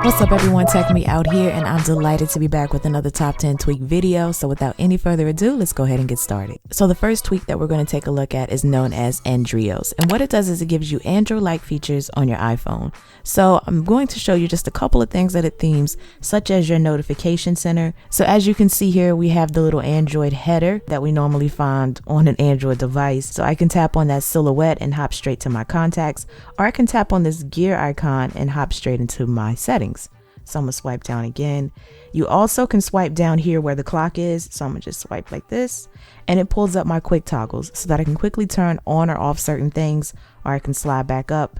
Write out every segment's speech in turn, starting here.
What's up everyone, Tech Me out here, and I'm delighted to be back with another top 10 tweak video. So without any further ado, let's go ahead and get started. So the first tweak that we're going to take a look at is known as Andrios, and what it does is it gives you Android-like features on your iPhone. So I'm going to show you just a couple of things that it themes, such as your notification center. So as you can see here, we have the little Android header that we normally find on an Android device. So I can tap on that silhouette and hop straight to my contacts, or I can tap on this gear icon and hop straight into my settings. So I'm gonna swipe down again. You also can swipe down here where the clock is. So I'm gonna just swipe like this, and it pulls up my quick toggles so that I can quickly turn on or off certain things, or I can slide back up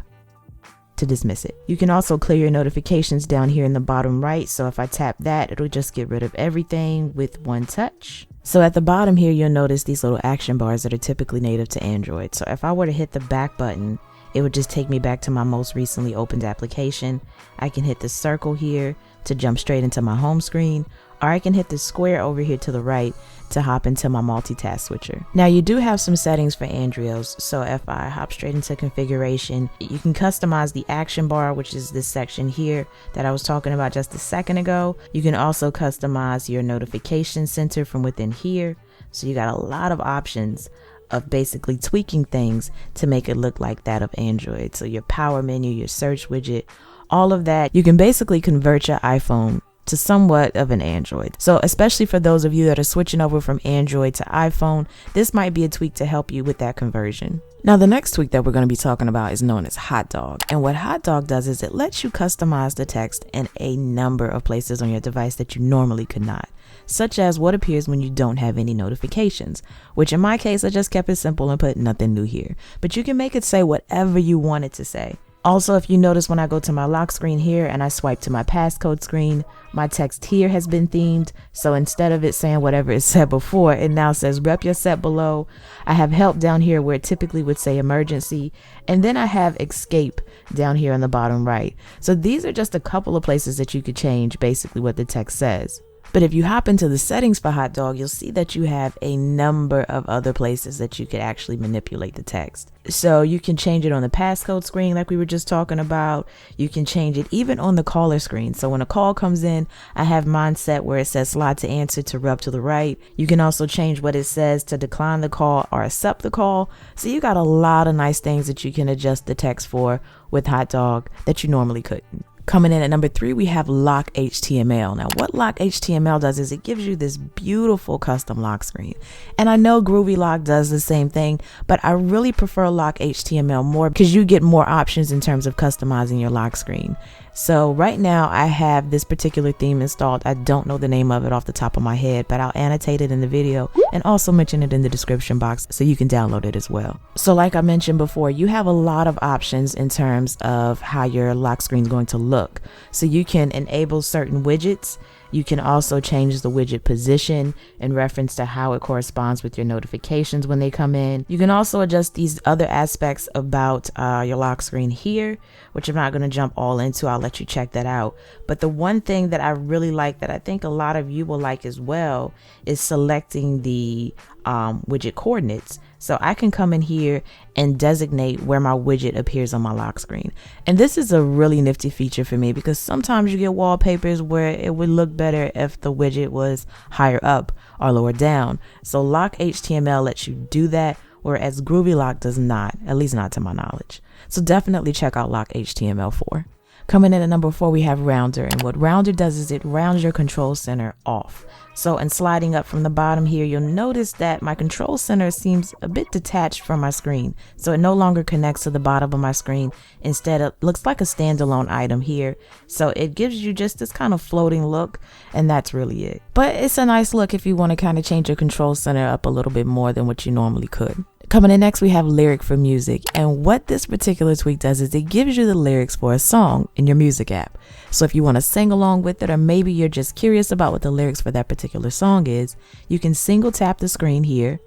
to dismiss it. You can also clear your notifications down here in the bottom right. So if I tap that, it'll just get rid of everything with one touch. So at the bottom here, you'll notice these little action bars that are typically native to Android. So if I were to hit the back button, it would just take me back to my most recently opened application. I can hit the circle here to jump straight into my home screen, or I can hit the square over here to the right to hop into my multitask switcher. Now you do have some settings for Andrios. So if I hop straight into configuration, you can customize the action bar, which is this section here that I was talking about just a second ago. You can also customize your notification center from within here. So you got a lot of options of basically tweaking things to make it look like that of Android. So your power menu, your search widget, all of that, you can basically convert your iPhone to somewhat of an Android. So especially for those of you that are switching over from Android to iPhone, this might be a tweak to help you with that conversion. Now the next tweak that we're going to be talking about is known as HotDog. And what HotDog does is it lets you customize the text in a number of places on your device that you normally could not, such as what appears when you don't have any notifications, which in my case, I just kept it simple and put nothing new here. But you can make it say whatever you want it to say. Also, if you notice when I go to my lock screen here and I swipe to my passcode screen, my text here has been themed. So instead of it saying whatever it said before, it now says rep your set below. I have help down here where it typically would say emergency. And then I have escape down here on the bottom right. So these are just a couple of places that you could change basically what the text says. But if you hop into the settings for HotDog, you'll see that you have a number of other places that you could actually manipulate the text. So you can change it on the passcode screen like we were just talking about. You can change it even on the caller screen. So when a call comes in, I have mine set where it says slide to answer to rub to the right. You can also change what it says to decline the call or accept the call. So you got a lot of nice things that you can adjust the text for with HotDog that you normally couldn't. Coming in at number 3, we have LockHTML. Now what LockHTML does is it gives you this beautiful custom lock screen. And I know Groovy Lock does the same thing, but I really prefer LockHTML more because you get more options in terms of customizing your lock screen. So right now I have this particular theme installed. I don't know the name of it off the top of my head, but I'll annotate it in the video and also mention it in the description box so you can download it as well. So like I mentioned before, you have a lot of options in terms of how your lock screen is going to look. So you can enable certain widgets. You can also change the widget position in reference to how it corresponds with your notifications when they come in. You can also adjust these other aspects about your lock screen here, which I'm not going to jump all into. I'll let you check that out. But the one thing that I really like that I think a lot of you will like as well is selecting the widget coordinates. So I can come in here and designate where my widget appears on my lock screen. And this is a really nifty feature for me because sometimes you get wallpapers where it would look better if the widget was higher up or lower down. So LockHTML lets you do that, whereas Groovy Lock does not, at least not to my knowledge. So definitely check out LockHTML 4. Coming in at number 4, we have Rounder. And what Rounder does is it rounds your control center off. So in sliding up from the bottom here, you'll notice that my control center seems a bit detached from my screen. So it no longer connects to the bottom of my screen. Instead, it looks like a standalone item here. So it gives you just this kind of floating look, and that's really it. But it's a nice look if you want to kind of change your control center up a little bit more than what you normally could. Coming in next, we have LyricFor Music. And what this particular tweak does is it gives you the lyrics for a song in your music app. So if you want to sing along with it, or maybe you're just curious about what the lyrics for that particular song is, you can single tap the screen here.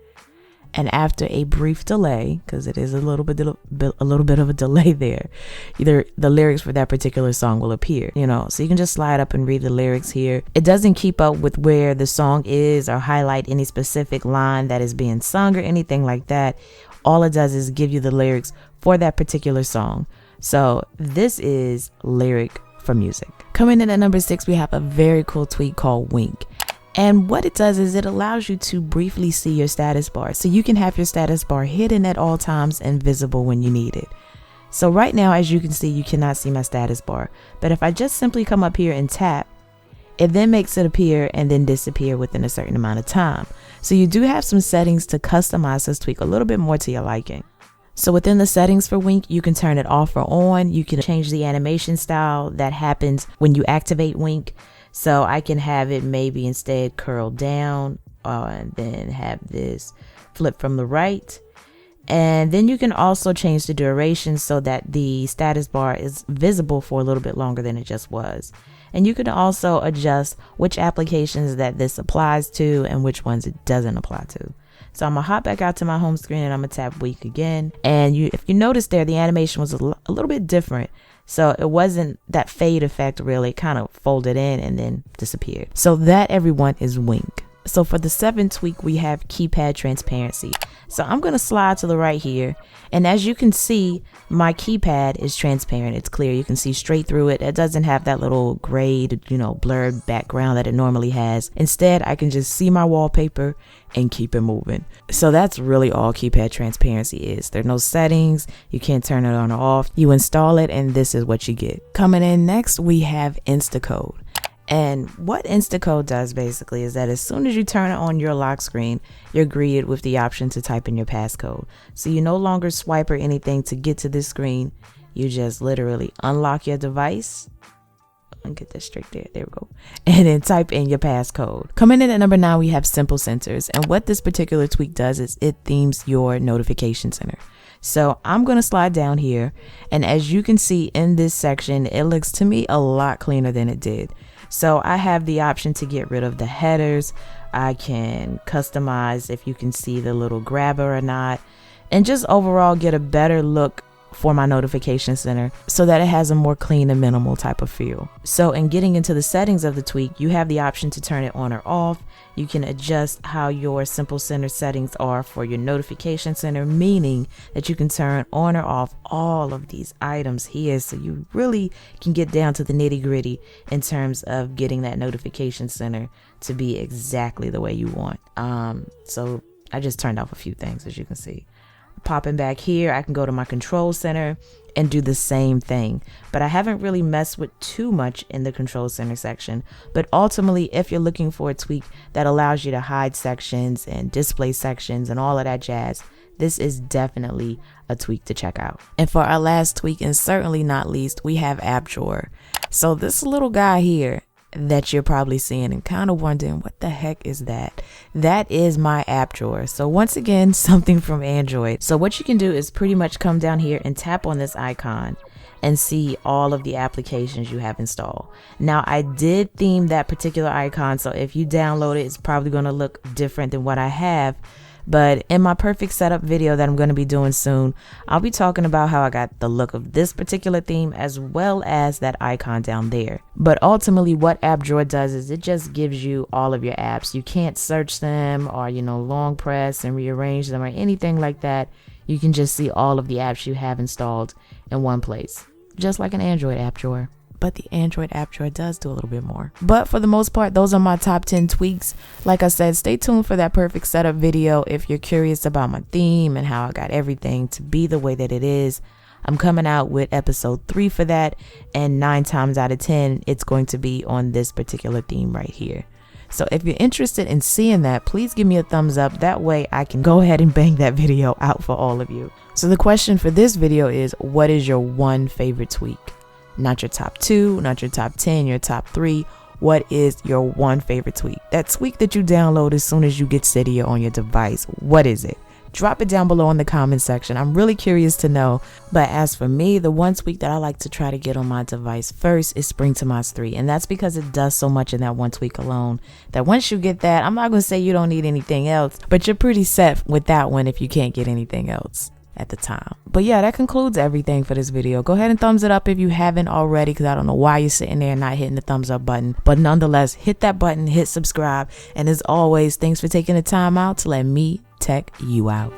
And after a brief delay, because it is a little bit of a delay there, either the lyrics for that particular song will appear, so you can just slide up and read the lyrics here. It doesn't keep up with where the song is or highlight any specific line that is being sung or anything like that. All it does is give you the lyrics for that particular song. So this is LyricFor Music. Coming in at number 6, we have a very cool tweak called Wink. And what it does is it allows you to briefly see your status bar. So you can have your status bar hidden at all times and visible when you need it. So right now, as you can see, you cannot see my status bar. But if I just simply come up here and tap, it then makes it appear and then disappear within a certain amount of time. So you do have some settings to customize this tweak a little bit more to your liking. So within the settings for Wink, you can turn it off or on. You can change the animation style that happens when you activate Wink. So I can have it maybe instead curl down and then have this flip from the right. And then you can also change the duration so that the status bar is visible for a little bit longer than it just was. And you can also adjust which applications that this applies to and which ones it doesn't apply to. So I'm gonna hop back out to my home screen and I'm gonna tap Wink again. And if you notice there, the animation was a little bit different. So it wasn't that fade effect really, it kind of folded in and then disappeared. So that, everyone, is Wink. So for the 7th tweak, we have Keypad Transparency. So I'm going to slide to the right here. And as you can see, my keypad is transparent. It's clear. You can see straight through it. It doesn't have that little grayed, blurred background that it normally has. Instead, I can just see my wallpaper and keep it moving. So that's really all Keypad Transparency is. There are no settings. You can't turn it on or off. You install it and this is what you get. Coming in next, we have Instacode. And what Instacode does basically is that as soon as you turn it on your lock screen, you're greeted with the option to type in your passcode. So you no longer swipe or anything to get to this screen. You just literally unlock your device. And get that straight there. There we go. And then type in your passcode. Coming in at number 9, we have SimpleSenses. And what this particular tweak does is it themes your notification center. So I'm going to slide down here. And as you can see in this section, it looks to me a lot cleaner than it did. So I have the option to get rid of the headers. I can customize if you can see the little grabber or not, and just overall get a better look for my notification center so that it has a more clean and minimal type of feel. So in getting into the settings of the tweak, you have the option to turn it on or off. You can adjust how your simple center settings are for your notification center, meaning that you can turn on or off all of these items here. So you really can get down to the nitty gritty in terms of getting that notification center to be exactly the way you want. So I just turned off a few things, as you can see. Popping back here, I can go to my control center and do the same thing, but I haven't really messed with too much in the control center section. But ultimately, if you're looking for a tweak that allows you to hide sections and display sections and all of that jazz, this is definitely a tweak to check out. And for our last tweak, and certainly not least, we have App Drawer. So this little guy here that you're probably seeing and kind of wondering, what the heck is that? That is my app drawer. So once again, something from Android. So what you can do is pretty much come down here and tap on this icon and see all of the applications you have installed. Now, I did theme that particular icon, so if you download it, it's probably going to look different than what I have. But in my perfect setup video that I'm going to be doing soon, I'll be talking about how I got the look of this particular theme as well as that icon down there. But ultimately, what App Drawer does is it just gives you all of your apps. You can't search them or, long press and rearrange them or anything like that. You can just see all of the apps you have installed in one place, just like an Android app drawer. But the Android app drawer does do a little bit more. But for the most part, those are my top 10 tweaks. Like I said, stay tuned for that perfect setup video if you're curious about my theme and how I got everything to be the way that it is. I'm coming out with episode 3 for that, and 9 times out of 10, it's going to be on this particular theme right here. So if you're interested in seeing that, please give me a thumbs up. That way I can go ahead and bang that video out for all of you. So the question for this video is, what is your one favorite tweak? Not your top 2, not your top 10, your top 3. What is your one favorite tweak? That tweak that you download as soon as you get Cydia on your device. What is it? Drop it down below in the comment section. I'm really curious to know. But as for me, the one tweak that I like to try to get on my device first is Spring Tomas 3. And that's because it does so much in that one tweak alone that once you get that, I'm not going to say you don't need anything else, but you're pretty set with that one if you can't get anything else at the time. But yeah, that concludes everything for this video. Go ahead and thumbs it up if you haven't already, because I don't know why you're sitting there not hitting the thumbs up button. But nonetheless, hit that button, hit subscribe, and as always, thanks for taking the time out to let me tech you out.